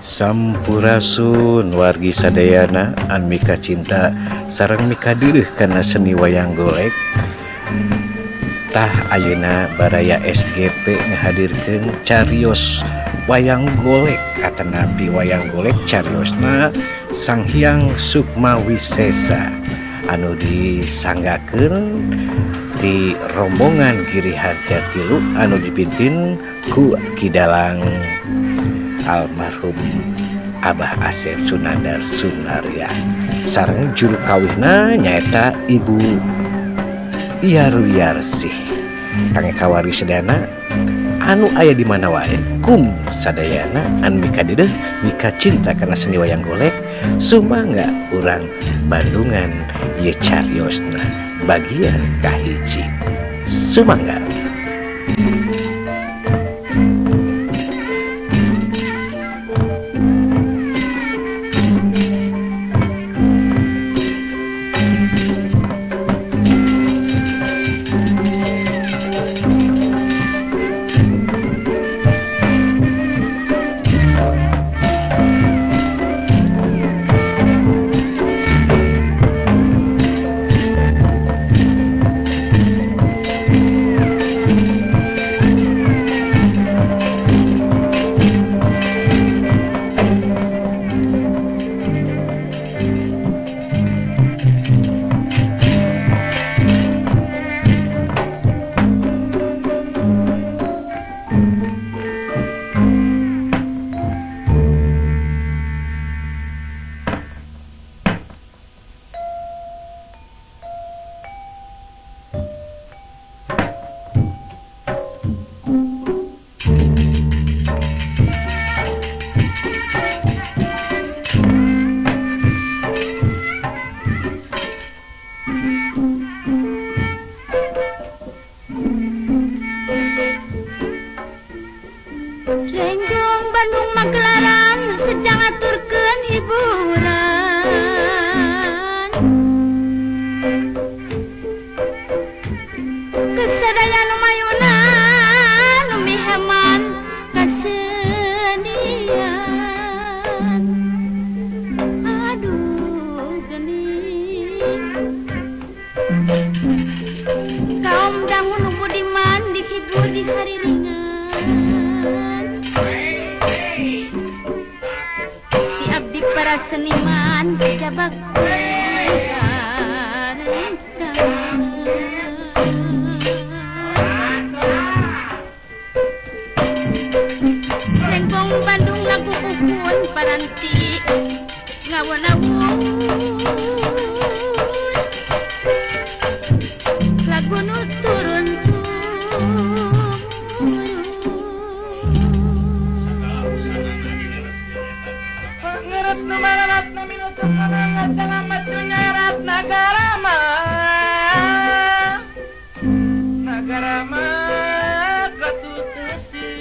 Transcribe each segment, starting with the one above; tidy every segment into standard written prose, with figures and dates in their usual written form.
Sampurasun wargi sadayana an mika cinta sareng mika deureuh kana seni wayang golek. Tah ayeuna Baraya SGP ngahadirkeun carios wayang golek atanapi wayang golek cariosna Sang Hyang Sukmawisesa anu disanggakeun di rombongan Giri Harja Tilu anu dipimpin ku Kidalang almarhum Abah Asep Sunandar Sunaria sareng juru kawihna nyaeta Ibu Iyarwiyarsih. Kangge kawari sedana anu aya di mana wae kum sadayana anu mika deudeuh mika cinta kana seni wayang golek sumangga urang Bandungan ye cariosna bagian kahiji sumangga. Renjong Bandung Maklaran sejang aturkeun hiburan kesadaya nu mayuna nu miheman kasenian aduh geuning kaum dangu nu budiman dihibur di hari ringan si abdi para seniman sejabak Lengkong Bandung lagu ukun paranti ngawon-awon lagu nu turun ngerat nu malalat na minuto kanangat kalamat nu nyarat nagarama katutusina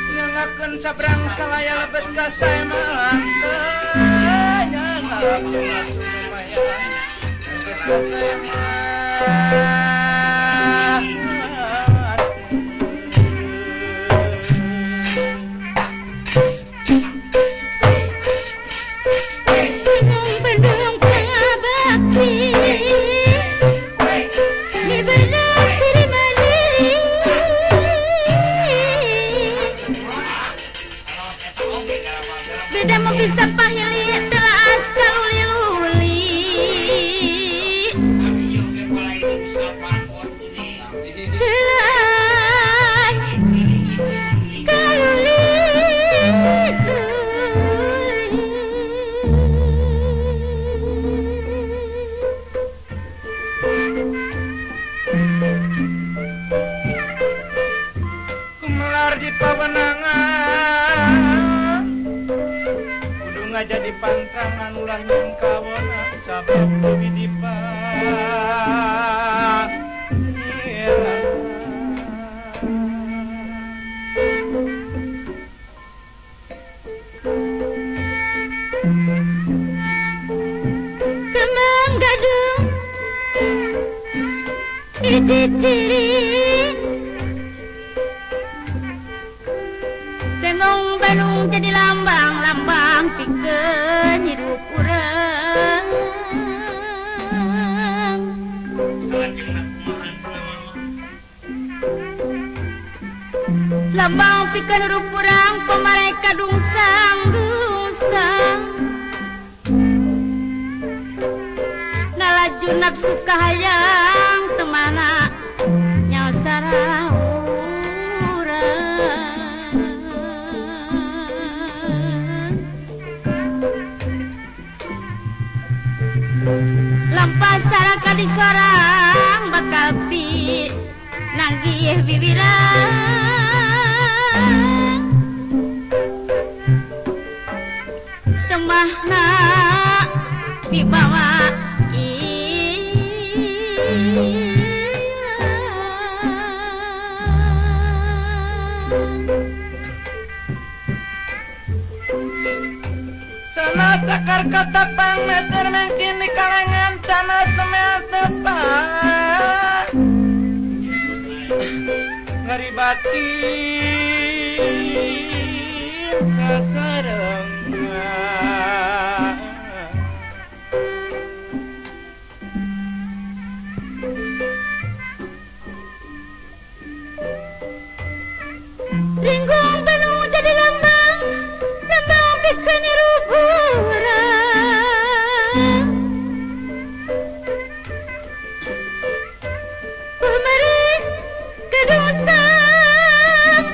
nyangakeun sabrang salaya lebet ka sae malang nyangakeun lumayan sae malang beda mau bisa panggil telas kaluli-luli di pantrangan ulah nyang kawona sabab dewi dipan Kemang gadung dicicirin Tenung Bandung jadi lambang-lambang pikeun hidup urang lambang pikeun hidup urang pamarek kadungsang nalaju nafsu kahayang temana nyasara lampas saraka di sorang bakal pi nanggih bibirang temahna dibawa sana sakar katapang meter mungkin di kalangan sana semel tepat ngaribatin sasareng Lingkung penuh jadi lambang bikin hirup urang pamarek kadungsang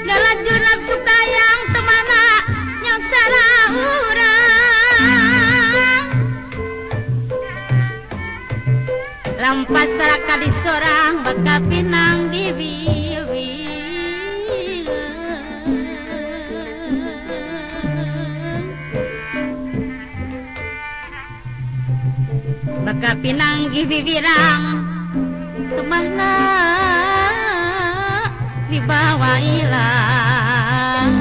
nalaju nafsu kayang temana yang salah urang lampas saraka di sorang baka pinang di biwi baka pinang di bibirang temahna dibawa ilang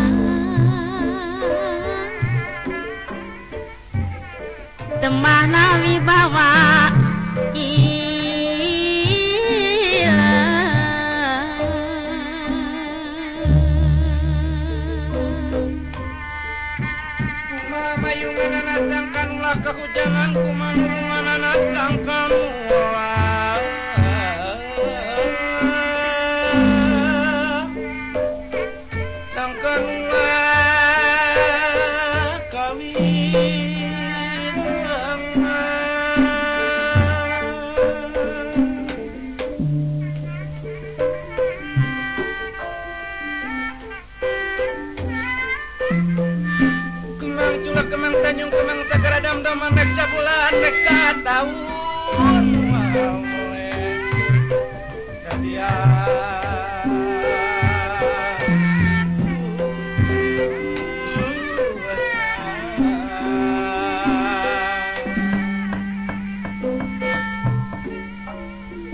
temahna wibawa mayungan anak sangkan ulah kehujanan kumanungan anak sangkan ulah sangkan ulah kawin kemang tanjung kemang sagara dam-daman reksa bulan reksa tahun kadia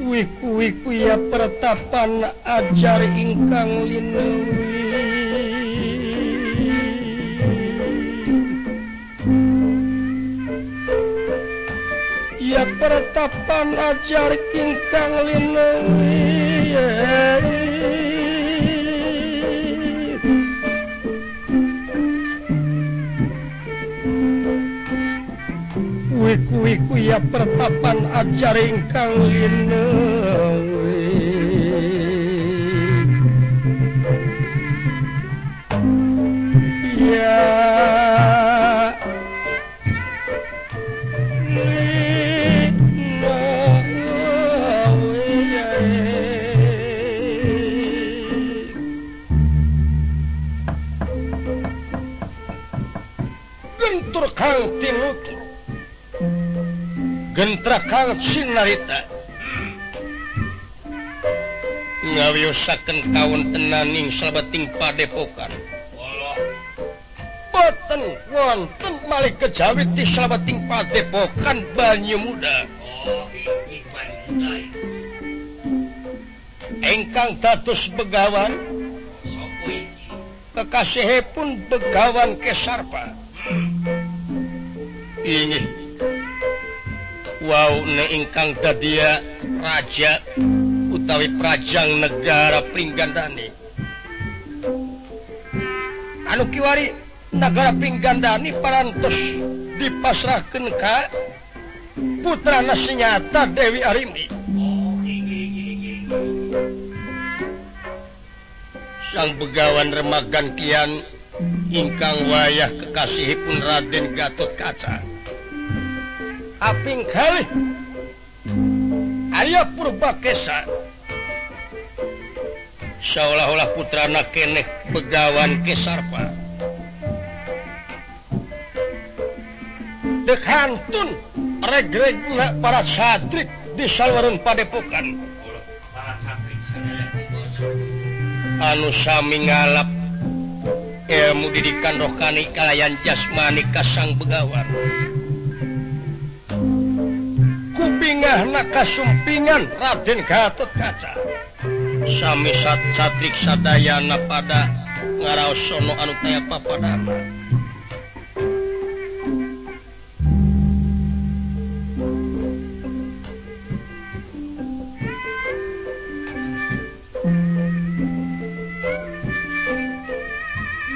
wiku ya pertapan ajar ingkang linewi ya pertapan ajar ingkang linewi wiku ya pertapan ajar ingkang linewi ya gentur kang tinutur gentra putra Kang Sinarita ngawiyosaken kawontenaning salabeting padepokan. Boten wonten malih kejawi ti salabeting padepokan Banyu Muda. Engkang dados begawan kekasihipun Begawan Kesarpa. Inggih waune ingkang dadia raja utawi prajang negara Pringgandani. Anu kiwari negara Pringgandani parantos dipasrahkeun ka putrana senyata Dewi Arimbi. Sang Begawan Remagan Kian ingkang wayah kekasihipun Raden Gatotkaca. Aping kalih aya Purbakesa seolah-olah putrana keneh Begawan Kesarpa. Dekantun reg-regna para satrik di saluran padepokan anu sami ngalap ilmu didikan rohani kalayan jasmani ka sang Begawan. Kupingahna kasumpingan Raden Gatotkaca sami satrik sadayana pada ngaraosono anu taya papadana.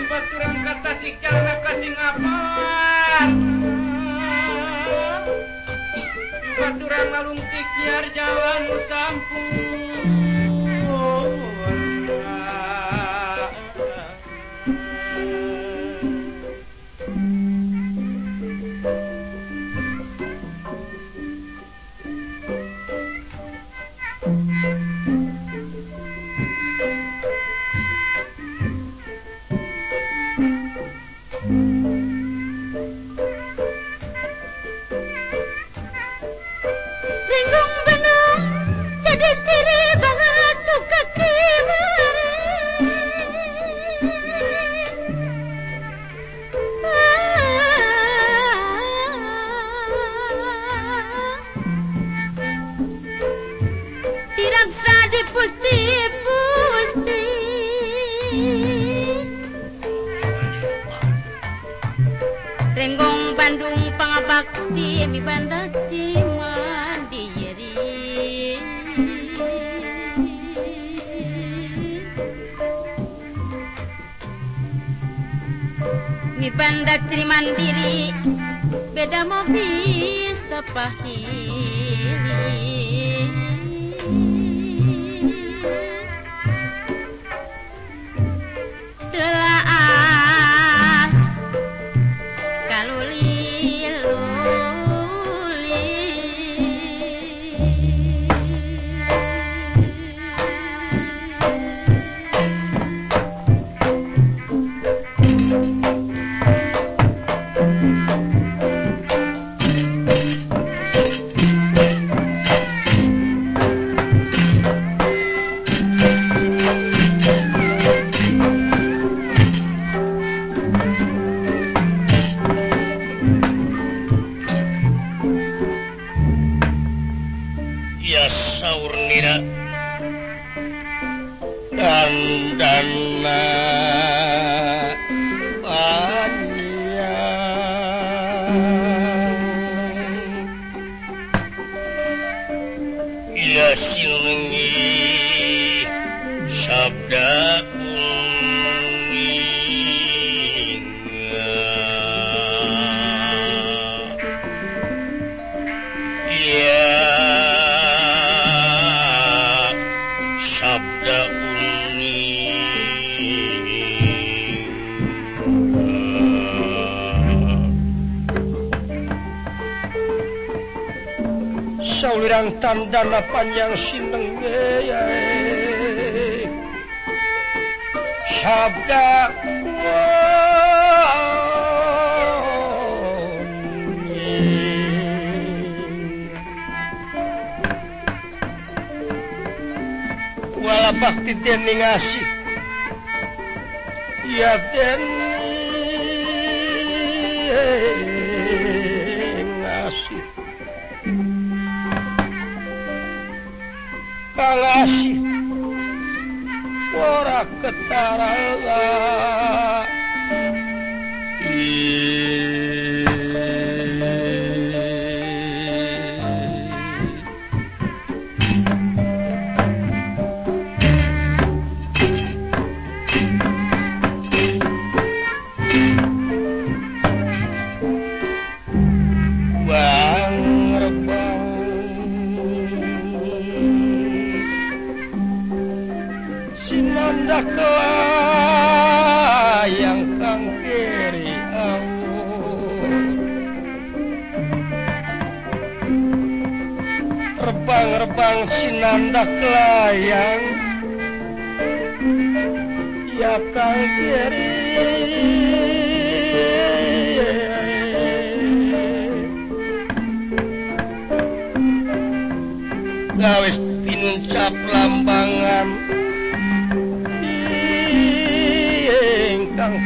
Baturan kata sikarna kasing apar. Baturan malung tikiar jalan sampun. Ringgong benang jadi tiri batu kaki tidak sah dipusti-pusti. Renggong Bandung pangabakti mi banda Cimandiri. Mi banda Cimandiri beda mobil sepahili. Telaas kaluli-luli. Ya saurnira dandana anyang ya silngi sabda saulirang tandana panjang sinenge sabda woni Bala bakti dening asih ya dening asih kang asih ora ketara yang kang kiri awur rebang-rebang sinandak layang ya kang kiri gawes pinuncap lambangan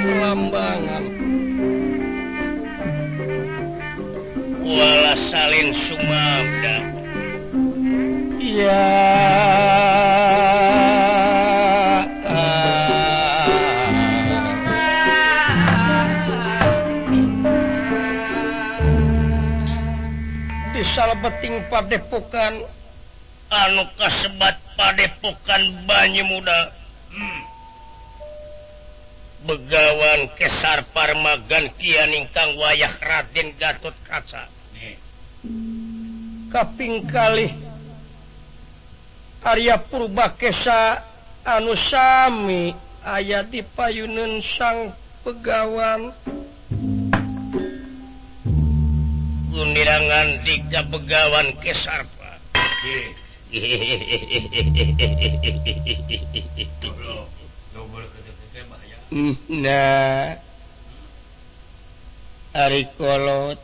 pelambangan wala salin sumabda ya di salebeting padepokan anu kasebat padepokan Banyemuda Begawan Kesar Parmagan kian ingkang wayah Raden Gatotkaca kaping kalih Arya Purbakesa anu sami aya di payuneun sang Begawan gundirangan dika Begawan Kesar Pak nah Ari kolot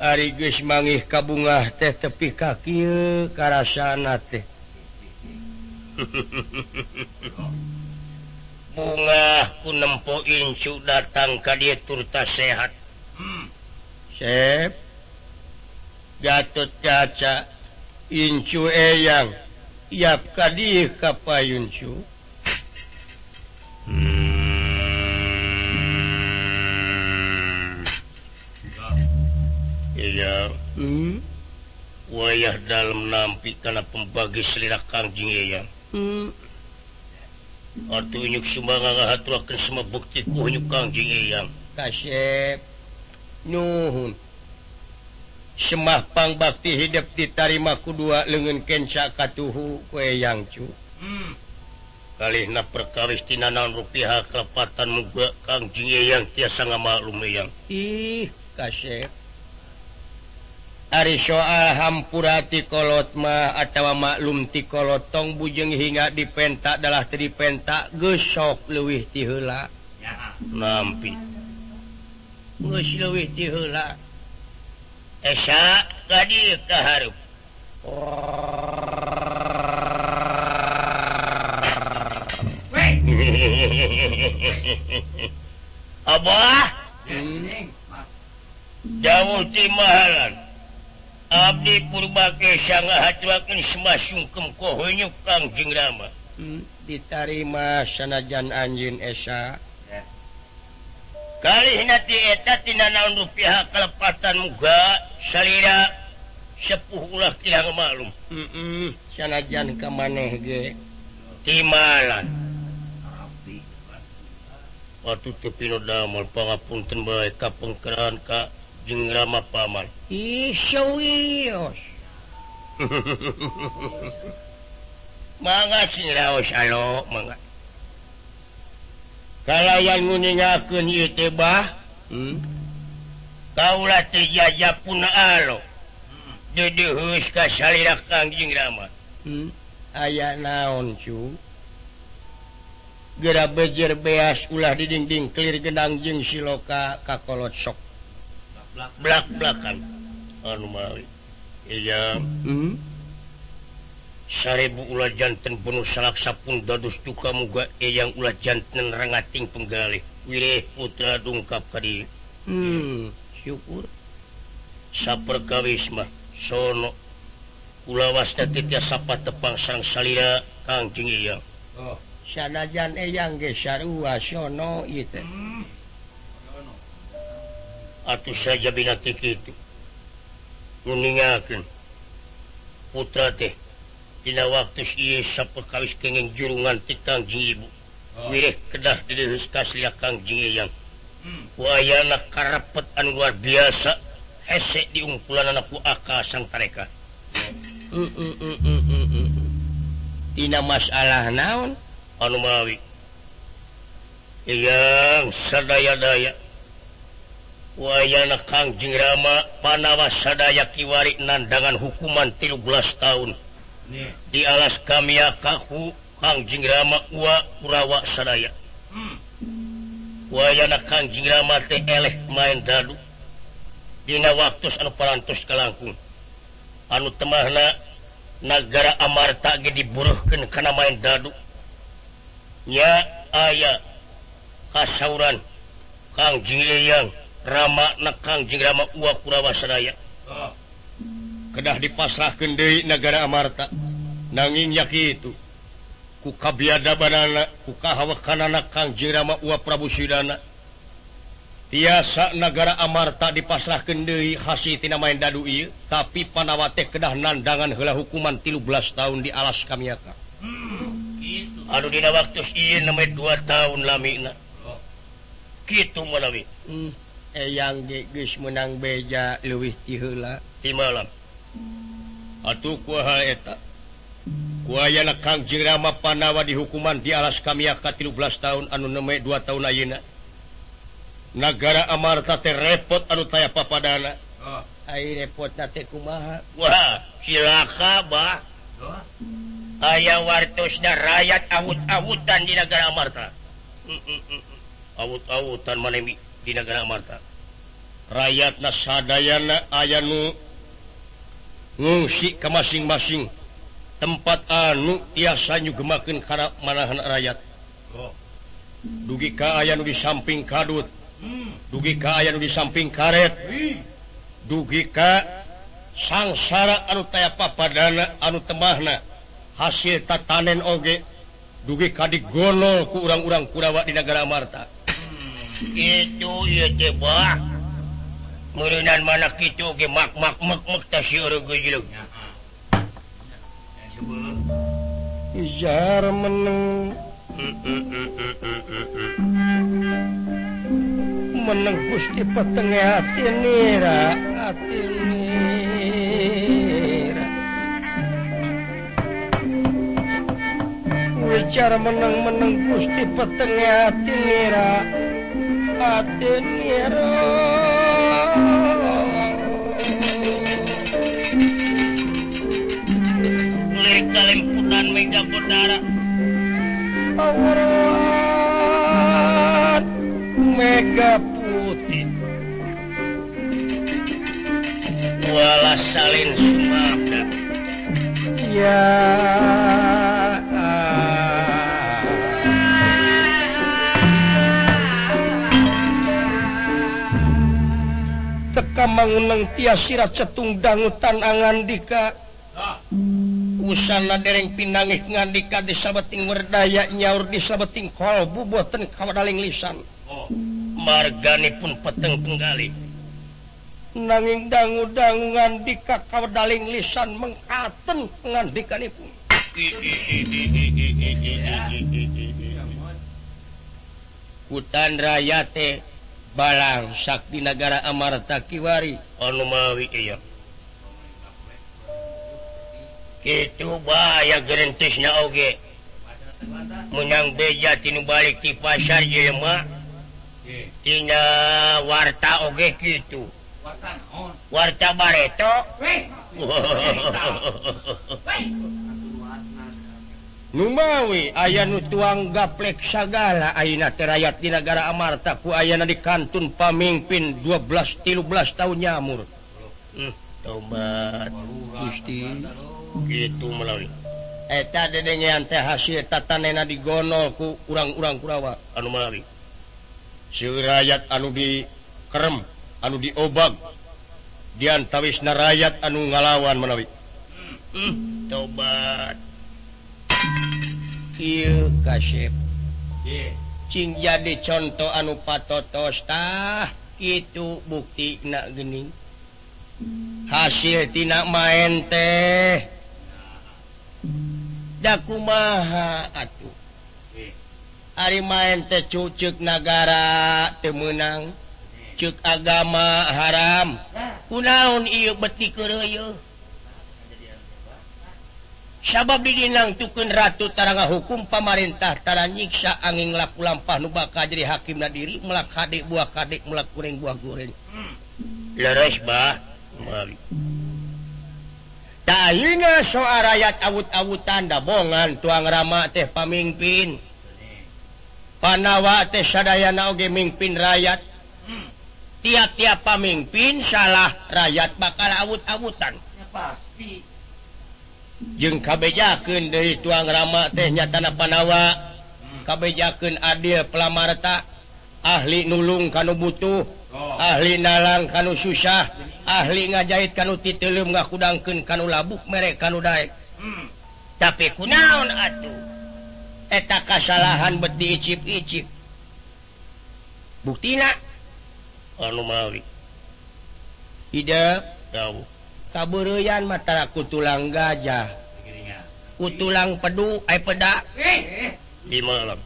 Ari geus mangih kabungah teh tepi ka kieu karasana teh bungah ku nempo incu datang ka dieu turta sehat Sep Gatotkaca incu eyang iap ka dieu ka payuncu iya wayah dalam nampi kana pembagi selira Kangjeng Eyang atuh unyuk sumbangan ngahaturakeun semua bukti ku unyuk Kangjeng Eyang kasep nuhun semah pangbakti hidup ditarima kudua leungeun kenca katuhu ku Eyang cu kalihna perkawis tina naon rupiah kelepatan muga Kangjeng Eyang tiasa ngamaklum Eyang ih kasep ari soal hampura ti kolot mah atawa maklum ti kolot tong bujeng hingga dipenta dalah teu dipenta geus sok leuwih ti heula nampi geus leuwih ti heula esa ka dieu ka hareup Abah jauh ti mahalan abdi Purbakesa ngahaturakeun semua sungkem kohonyuk Kangjeng Rama ditarima sanajan anjeun esa kalihna ti eta tina naon rupiah kelepatan muga salira sepuh ulah kilang maklum sanajan ka maneh ge timalan waktu teu pinu damel pangapunten bae ka pengkeran ka Jeung Rama paman ih sawios mangga cing raos alo mangga kalayan nguningakeun ieu teh bah kaula teh jajapuna alo dedeuheus ka salira Kangjeng Rama aya naon cu gera bejer beas ulah di dinding kelir genang jeung siloka ka kolot sok blak-blakan anu mawi iya 1000 ulah jantan penuh salaksa pun dados duka muga eyang ulah jantan rangating penggalih wireh putra dungkap ka dieu syukur saperkawis mah sono ulah wasna teh tiasa patepang sareng salira Kangjeng Eyang sanajan eyang ge sarua sono ieu teh atuh saja binati kitu nuningakeun putra teh dina waktu ieu saperkawis kenging jurungan ti Kangjeng Ibu wireh kedah dideus kaslia Kangjeng Eyang wayana karepet anu luar biasa hese diungkulanana ku aka sang tareka tina masalah naon anu mawi Eyang sadaya-daya wayana Kangjeng Rama panawa sadaya kiwari nandangan hukuman 13 tahun di alas kamiaka ku Kangjeng Rama wa Kurawa sadaya wayana Kangjeng Rama teh eleh main dadu dina waktu anu parantos kalangkung anu temahna nagara Amarta ge diburuhkeun kana main dadu nya aya kasauran Kangjeng Eyang Rama na Kangjeng Rama wa Kurawa sadaya kedah dipasrahkeun deui nagara Amarta nanging nya kitu ku kabiadabanana ku kahawekanana Kangjeng Rama wa Prabu Sidana tiasa nagara Amarta dipasrahkeun deui hasi tina main dadu ieu tapi panawa teh kedah nandangan heula hukuman 13 tahun di alas kamiaka kitu anu dina waktu ieu neme 2 tahun lamina kitu manawi eyang ge geus meunang beja leuwih ti heula ti malam atuh kuaha eta kuayana Kangjeng Rama panawa dihukuman di alas kamiaka 13 tahun anu neme 2 tahun ayeuna nagara Amarta teh repot anu taya papadana ai repotna teh kumaha wah cilaka bah aya wartosna rakyat awut-awutan di nagara Amarta awut-awutan manemi di nagara Amarta rakyatna sadayana aya nu ngungsi ke masing-masing tempat anu tiasa nyugemakeun kana manahan rakyat dugi ka aya nu di samping kadut dugi ka aya nu di samping karet dugi ka sangsara anu taya papadana anu temahna hasil tatanen oge dugi ka digonol ku urang-urang Kurawa di nagara Amarta itu ieu teh bah meureunnan mana kitu ge mak tah sieur geujleug jar meneng Gusti petenge ati nira wicar meneng Gusti petenge ati nira lirik kalimputan mega kodara awaran mega putih wala salin sumabda ya teka manguneng tias sirat cetung dangutan angandika usana dereng pinangih ngandika di sabeting werdaya nyaur di sabeting kolbu boten kawadaling lisan marganipun peteng penggali nanging dangu-dangu ngandika kawadaling lisan mengkaten pengandikanipun hutan raya teh balang sakti nagara Amarta kiwari anu mawi ieu kitu bahaya gerentisna oge menang beja tinu balik ti pasar ieu mah tina warta oge kitu warta bareto numawi aya nu tuang gaplek sagala ayeuna teh rakyat di nagara Amarta ku ayana di kantun pamimpin 12-13 tahun nyamur tobat Gusti gitu melalui eta dedengean teh hasil tatanena digonol ku urang-urang Kurawa anu mari seueur rakyat anu dikerem anu diobag diantawisna rakyat anu ngalawan menawi tobat ieu kasep cing jadi contoh anu patotos tah kitu buktina geuning hasil tina main teh da kumaha atuh ari main teh cucuk nagara teu meunang cek agama haram kunaon ieu beti keureuy sabab didinangtukeun ratu taranga hukum pamarentah tara nyiksa angin laku lampah nu bakal jadi hakimna diri melak kadek buah kadek melak goreng buah goreng leres bah mari da ayeuna soal rakyat awut-awutan da bongan tuang rama teh pamimpin panawa teh sadayana oge mimpin rakyat tiap-tiap pamimpin salah rakyat bakal awut-awutan pasti jeung kabejakeun deui tuang rama teh nyatana panawa kabejakeun adil pelamarta ahli nulung kanu butuh ahli nalang kanu susah ahli ngajahit kanu titeuleum ngakudangkeun kanu labuh merek kanu daek tapi kunaon atuh eta kasalahan bet diicip-icip buktina anu mawi ida dawuh kabeureuyan mata kutulang gajah kutulang pedu peda di malam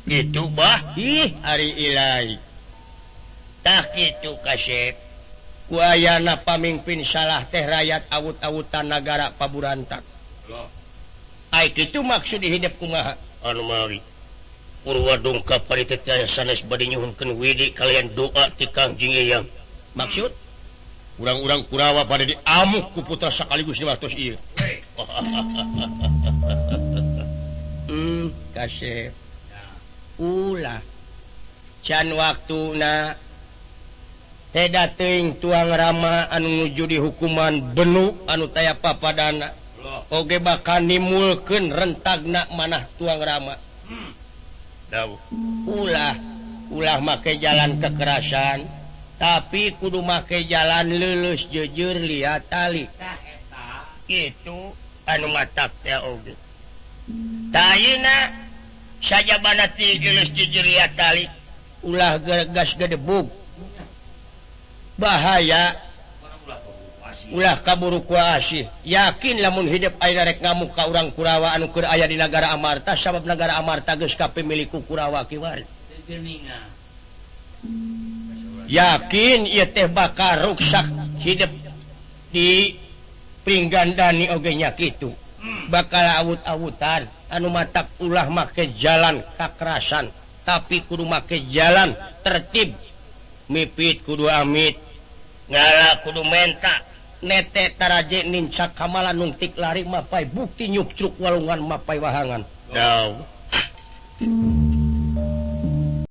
gitu bah ih ari ilahi tah kitu kasep ku ayana pamimpin salah teh rakyat awut-awutan nagara paburantak ai kitu maksud hidup kumaha anu mawi purwa dongkap paritetaya sanes bade nyuhunkeun widi kalian doa ti Kangjeng Eyang maksud urang-urang Kurawa pada diamuk ku putra sakaligus di waktu ieu. Kasep. Ulah. Can waktuna teh dateng tuang rama anu nuju di hukuman benu anu taya papadana. Oge bakal nimulkeun rentagna manah tuang rama. Dawuh. Ulah make jalan kekerasan. Tapi kudu make jalan lulus jujur lihat tali itu anu matak teh oge tayina saja banati lulus jujur lihat tali ulah gas gedebug bahaya ulah kaburu kuasih yakin lamun hidup ayeuna rek ngamuk ka urang Kurawa anu keur aya di nagara Amarta sabab nagara Amarta geus kapemiliku Kurawa kiwari yakin ieu teh bakal ruksak hidup di Pringgandani oge nya kitu bakal awut-awutan anu matak ulah make jalan kakerasan tapi kudu make jalan tertib mipit kudu amit ngala kudu menta nete taraje nincak kamalan nungtik lari mapai bukti nyukcuk walungan mapai wahangan daw